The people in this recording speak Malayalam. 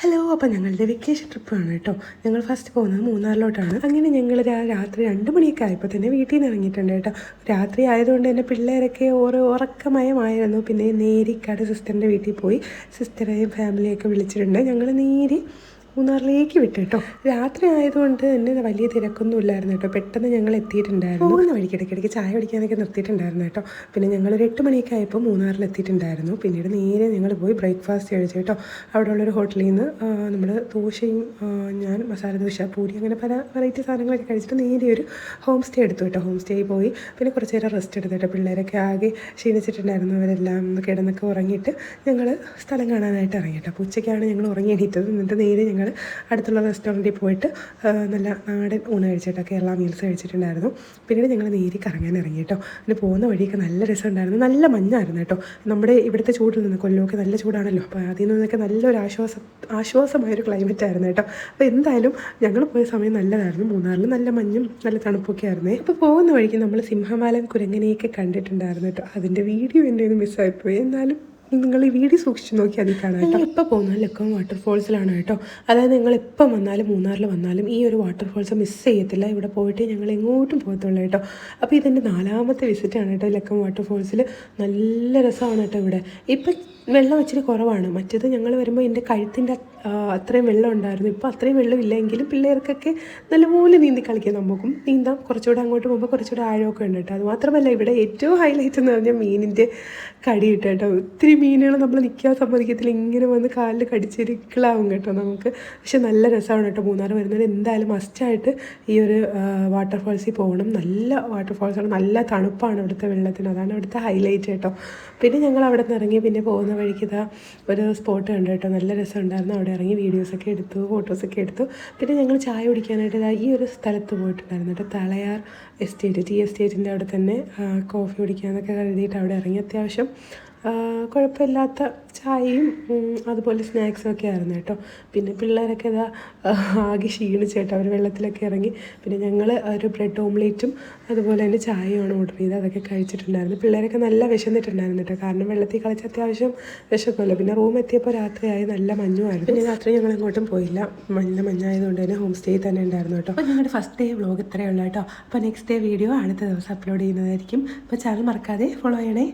ഹലോ, അപ്പോൾ ഞങ്ങളുടെ വെക്കേഷൻ ട്രിപ്പാണ് കേട്ടോ. ഞങ്ങൾ ഫസ്റ്റ് പോകുന്നത് മൂന്നാറിലോട്ടാണ്. അങ്ങനെ ഞങ്ങൾ രാത്രി 2 മണിയൊക്കെ ആയപ്പോൾ തന്നെ വീട്ടിൽ നിന്ന് ഇറങ്ങിയിട്ടുണ്ട് കേട്ടോ. രാത്രി ആയതുകൊണ്ട് തന്നെ പിള്ളേരൊക്കെ ഓരോ ഉറക്കമയമായിരുന്നു. പിന്നെ നേരിക്കാട് സിസ്റ്ററിൻ്റെ വീട്ടിൽ പോയി സിസ്റ്ററെയും ഫാമിലിയൊക്കെ വിളിച്ചിട്ടുണ്ട്. ഞങ്ങൾ നേരി മൂന്നാറിലേക്ക് വിട്ടു കേട്ടോ. രാത്രി ആയതുകൊണ്ട് തന്നെ വലിയ തിരക്കൊന്നും ഇല്ലായിരുന്നു കേട്ടോ. പെട്ടെന്ന് ഞങ്ങൾ എത്തിയിട്ടുണ്ടായിരുന്നു. പോകുന്ന വഴിക്ക് ഇടയ്ക്കിടയ്ക്ക് ചായ കുടിക്കാനൊക്കെ നിർത്തിയിട്ടുണ്ടായിരുന്നു കേട്ടോ. പിന്നെ ഞങ്ങളൊരു 8 മണിയൊക്കെ ആയപ്പോൾ മൂന്നാറിൽ എത്തിയിട്ടുണ്ടായിരുന്നു. പിന്നീട് നേരെ ഞങ്ങൾ പോയി ബ്രേക്ക്ഫാസ്റ്റ് കഴിച്ചു കേട്ടോ. അവിടെ ഉള്ളൊരു ഹോട്ടലിൽ നിന്ന് നമ്മൾ ദോശയും ഞാൻ മസാല ദോശ, പൂരി അങ്ങനെ പല വെറൈറ്റി സാധനങ്ങളൊക്കെ കഴിച്ചിട്ട് നേരെ ഒരു ഹോം സ്റ്റേ എടുത്തു കേട്ടോ. ഹോം സ്റ്റേയിൽ പോയി പിന്നെ കുറച്ച് നേരം റെസ്റ്റ് എടുത്തു കേട്ടോ. പിള്ളേരൊക്കെ ആകെ ക്ഷീണിച്ചിട്ടുണ്ടായിരുന്നു. അവരെല്ലാം കിടന്നൊക്കെ ഉറങ്ങിയിട്ട് ഞങ്ങൾ സ്ഥലം കാണാനായിട്ട് ഇറങ്ങി കേട്ടോ. അപ്പോൾ ഉച്ചയ്ക്കാണ് ഞങ്ങൾ ഉറങ്ങി എണീറ്റത്. എന്നിട്ട് നേരെ ഞങ്ങൾ അടുത്തുള്ള റെസ്റ്റോറൻറ്റിൽ പോയിട്ട് നല്ല നാടൻ ഊണ് കഴിച്ചിട്ടോ, കേരള മീൽസ് കഴിച്ചിട്ടുണ്ടായിരുന്നു. പിന്നീട് ഞങ്ങൾ നേരി കറങ്ങാൻ ഇറങ്ങി കേട്ടോ. അതിന് പോകുന്ന വഴിയൊക്കെ നല്ല രസമുണ്ടായിരുന്നു. നല്ല മഞ്ഞായിരുന്നു കേട്ടോ. നമ്മുടെ ഇവിടുത്തെ ചൂടിൽ നിന്ന് കൊല്ലമൊക്കെ നല്ല ചൂടാണല്ലോ. അപ്പോൾ അതിൽ നിന്നൊക്കെ നല്ലൊരു ആശ്വാസമായൊരു ക്ലൈമറ്റ് ആയിരുന്നു കേട്ടോ. അപ്പോൾ എന്തായാലും ഞങ്ങൾ പോയ സമയം നല്ലതായിരുന്നു. മൂന്നാറിൽ നല്ല മഞ്ഞും നല്ല തണുപ്പൊക്കെ ആയിരുന്നേ. അപ്പോൾ പോകുന്ന വഴിക്ക് നമ്മൾ സിംഹവാലൻ കുരങ്ങനെയൊക്കെ കണ്ടിട്ടുണ്ടായിരുന്നു കേട്ടോ. അതിൻ്റെ വീഡിയോ എൻ്റെ ഒന്ന് മിസ്സായിപ്പോയി. എന്നാലും നിങ്ങൾ ഈ വീഡിയോ സൂക്ഷിച്ച് നോക്കി അതിൽ കാണാം കേട്ടോ. എപ്പോൾ പോകുന്നാലും ലക്കം വാട്ടർഫോൾസിലാണ് കേട്ടോ. അതായത് നിങ്ങൾ എപ്പോൾ വന്നാലും മൂന്നാറിൽ വന്നാലും ഈ ഒരു വാട്ടർഫോൾസ് മിസ് ചെയ്യത്തില്ല. ഇവിടെ പോയിട്ട് ഞങ്ങൾ എങ്ങോട്ടും പോകത്തുള്ളൂ കേട്ടോ. അപ്പോൾ ഇതെൻ്റെ 4ാമത്തെ വിസിറ്റാണ് കേട്ടോ ലക്കം വാട്ടർഫോൾസിൽ. നല്ല രസമാണ് കേട്ടോ ഇവിടെ. ഇപ്പം വെള്ളം ഇച്ചിരി കുറവാണ്. മറ്റേത് ഞങ്ങൾ വരുമ്പോൾ എൻ്റെ കഴുത്തിൻ്റെ അത്രയും വെള്ളം ഉണ്ടായിരുന്നു. ഇപ്പോൾ അത്രയും വെള്ളം ഇല്ലെങ്കിലും പിള്ളേർക്കൊക്കെ നല്ലപോലെ നീന്തി കളിക്കാം. നമുക്കും നീന്താം. കുറച്ചുകൂടെ അങ്ങോട്ട് പോകുമ്പോൾ കുറച്ചുകൂടെ ആഴമൊക്കെ ഉണ്ട് കേട്ടോ. അതുമാത്രമല്ല ഇവിടെ ഏറ്റവും ഹൈലൈറ്റ് എന്ന് പറഞ്ഞാൽ മീനിൻ്റെ കടി കിട്ടും കേട്ടോ. ഒത്തിരി മീനുകൾ നമ്മൾ നിൽക്കാൻ സമ്മതിക്കത്തില്ല. ഇങ്ങനെ വന്ന് കാലിൽ കടിച്ചിരിക്കലാവും കേട്ടോ നമുക്ക്. പക്ഷെ നല്ല രസമാണ് കേട്ടോ. മൂന്നാർ വരുന്നത് എന്തായാലും മസ്റ്റായിട്ട് ഈ ഒരു വാട്ടർഫോൾസിൽ പോകണം. നല്ല വാട്ടർഫോൾസാണ്. നല്ല തണുപ്പാണ് ഇവിടുത്തെ വെള്ളത്തിന്. അതാണ് ഇവിടുത്തെ ഹൈലൈറ്റ് കേട്ടോ. പിന്നെ ഞങ്ങൾ അവിടെ നിന്ന് ഇറങ്ങി പിന്നെ പോകുന്ന വഴിക്ക് ഇതാ ഒരു സ്പോട്ട് കണ്ടു കേട്ടോ. നല്ല രസമുണ്ടായിരുന്നു. അവിടെ ഇറങ്ങി വീഡിയോസൊക്കെ എടുത്തു, ഫോട്ടോസൊക്കെ എടുത്തു. പിന്നെ ഞങ്ങൾ ചായ കുടിക്കാനായിട്ട് ഈ ഒരു സ്ഥലത്ത് പോയിട്ടുണ്ടായിരുന്നു കേട്ടോ. തളയാർ എസ്റ്റേറ്റ്, ടീ എസ്റ്റേറ്റിൻ്റെ അവിടെ തന്നെ കോഫി കുടിക്കാനൊക്കെ കരുതിയിട്ട് അവിടെ ഇറങ്ങി. അത്യാവശ്യം കുഴപ്പമില്ലാത്ത ചായയും അതുപോലെ സ്നാക്സും ഒക്കെ ആയിരുന്നു കേട്ടോ. പിന്നെ പിള്ളേരൊക്കെ ഇതാ ആകെ ക്ഷീണിച്ചു കേട്ടോ. അവർ വെള്ളത്തിലൊക്കെ ഇറങ്ങി. പിന്നെ ഞങ്ങൾ ഒരു ബ്രെഡ് ഓംലേറ്റും അതുപോലെ തന്നെ ചായയുമാണ് ഓർഡർ ചെയ്ത്. അതൊക്കെ കഴിച്ചിട്ടുണ്ടായിരുന്നു. പിള്ളേരൊക്കെ നല്ല വിശന്നിട്ടുണ്ടായിരുന്നു കേട്ടോ. കാരണം വെള്ളത്തിൽ കളിച്ച് അത്യാവശ്യം വിശക്കുമല്ലോ. പിന്നെ റൂം എത്തിയപ്പോൾ രാത്രിയായി നല്ല മഞ്ഞുമായിരുന്നു. പിന്നെ രാത്രി ഞങ്ങൾ എങ്ങോട്ടും പോയില്ല. മഞ്ഞായതുകൊണ്ട് തന്നെ ഹോം സ്റ്റേ തന്നെ ഉണ്ടായിരുന്നു കേട്ടോ. അപ്പോൾ ഞങ്ങളുടെ ഫസ്റ്റ് ഡേ വ്ലോഗ് ഇത്രയേ ഉള്ളൂ കേട്ടോ. അപ്പോൾ നെക്സ്റ്റ് ഡേ വീഡിയോ അടുത്ത ദിവസം അപ്ലോഡ് ചെയ്യുന്നതായിരിക്കും. അപ്പോൾ ചാനൽ മറക്കാതെ ഫോളോ ചെയ്യണേ.